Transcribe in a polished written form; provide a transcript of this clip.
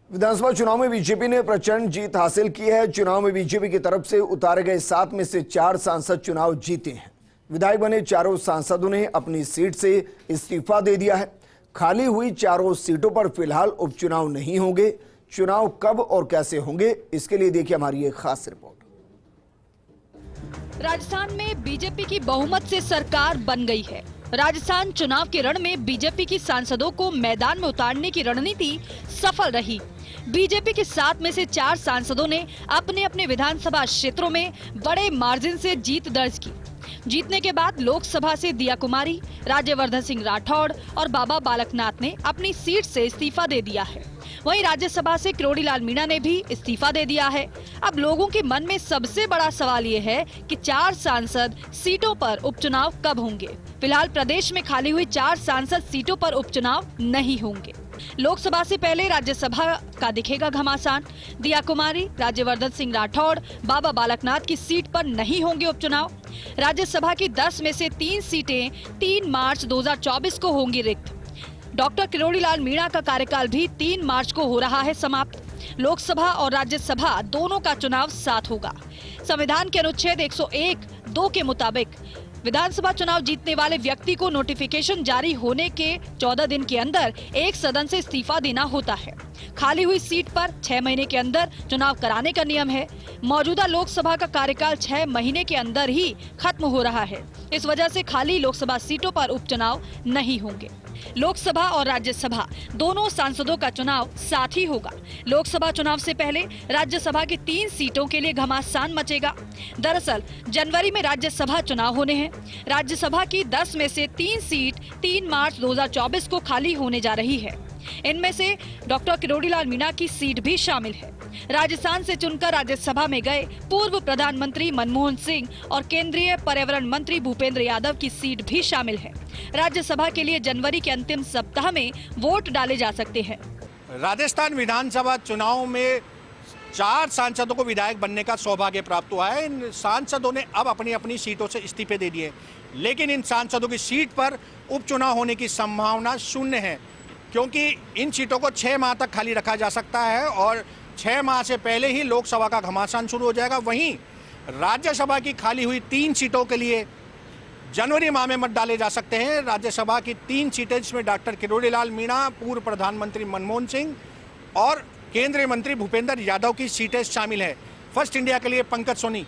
विधानसभा चुनाव में बीजेपी ने प्रचंड जीत हासिल की है। चुनाव में बीजेपी की तरफ से उतारे गए 7 में से 4 सांसद चुनाव जीते हैं। विधायक बने चारों सांसदों ने अपनी सीट से इस्तीफा दे दिया है। खाली हुई चारों सीटों पर फिलहाल उपचुनाव नहीं होंगे। चुनाव कब और कैसे होंगे, इसके लिए देखिए हमारी एक खास रिपोर्ट। राजस्थान में बीजेपी की बहुमत से सरकार बन गई है। राजस्थान चुनाव के रण में बीजेपी की सांसदों को मैदान में उतारने की रणनीति सफल रही। बीजेपी के 7 में से 4 सांसदों ने अपने अपने विधानसभा क्षेत्रों में बड़े मार्जिन से जीत दर्ज की। जीतने के बाद लोकसभा से दिया कुमारी, राज्यवर्धन सिंह राठौड़ और बाबा बालकनाथ ने अपनी सीट से इस्तीफा दे दिया है। वहीं राज्यसभा से किरोड़ीलाल मीणा ने भी इस्तीफा दे दिया है। अब लोगों के मन में सबसे बड़ा सवाल ये है कि 4 सांसद सीटों पर उपचुनाव कब होंगे। फिलहाल प्रदेश में खाली हुई 4 सांसद सीटों पर उपचुनाव नहीं होंगे। लोकसभा से पहले राज्यसभा का दिखेगा घमासान। दिया कुमारी, राज्यवर्धन सिंह राठौड़, बाबा बालकनाथ की सीट पर नहीं होंगे उपचुनाव। राज्यसभा की 10 में से 3 सीटें 3 मार्च 2024 को होंगी रिक्त। डॉक्टर किरोड़ीलाल मीणा का कार्यकाल भी 3 मार्च को हो रहा है समाप्त। लोकसभा और राज्यसभा दोनों का चुनाव साथ होगा। संविधान के अनुच्छेद 101(2) के मुताबिक विधानसभा चुनाव जीतने वाले व्यक्ति को नोटिफिकेशन जारी होने के 14 दिन के अंदर एक सदन से इस्तीफा देना होता है। खाली हुई सीट पर 6 महीने के अंदर चुनाव कराने का नियम है। मौजूदा लोकसभा का कार्यकाल 6 महीने के अंदर ही खत्म हो रहा है। इस वजह से खाली लोकसभा सीटों पर उपचुनाव नहीं होंगे। लोकसभा और राज्यसभा दोनों सांसदों का चुनाव साथ ही होगा। लोकसभा चुनाव से पहले राज्यसभा की 3 सीटों के लिए घमासान मचेगा। दरअसल जनवरी में राज्यसभा चुनाव होने हैं। राज्यसभा की 10 में से 3 सीट 3 मार्च 2024 को खाली होने जा रही है। इनमें से डॉक्टर किरोड़ीलाल मीणा की सीट भी शामिल है। राजस्थान से चुनकर राज्यसभा में गए पूर्व प्रधानमंत्री मनमोहन सिंह और केंद्रीय पर्यावरण मंत्री भूपेंद्र यादव की सीट भी शामिल है। राज्यसभा के लिए जनवरी के अंतिम सप्ताह में वोट डाले जा सकते हैं। राजस्थान विधानसभा चुनाव में 4 सांसदों को विधायक बनने का सौभाग्य प्राप्त हुआ है। इन सांसदों ने अब अपनी अपनी सीटों से इस्तीफे दे दिए, लेकिन इन सांसदों की सीट पर उपचुनाव होने की संभावना शून्य है, क्योंकि इन सीटों को 6 माह तक खाली रखा जा सकता है और 6 माह से पहले ही लोकसभा का घमासान शुरू हो जाएगा। वहीं राज्यसभा की खाली हुई 3 सीटों के लिए जनवरी माह में मत डाले जा सकते हैं। राज्यसभा की 3 सीटें, जिसमें डॉक्टर किरोड़ीलाल मीणा, पूर्व प्रधानमंत्री मनमोहन सिंह और केंद्रीय मंत्री भूपेंद्र यादव की सीटें शामिल है। फर्स्ट इंडिया के लिए पंकज सोनी।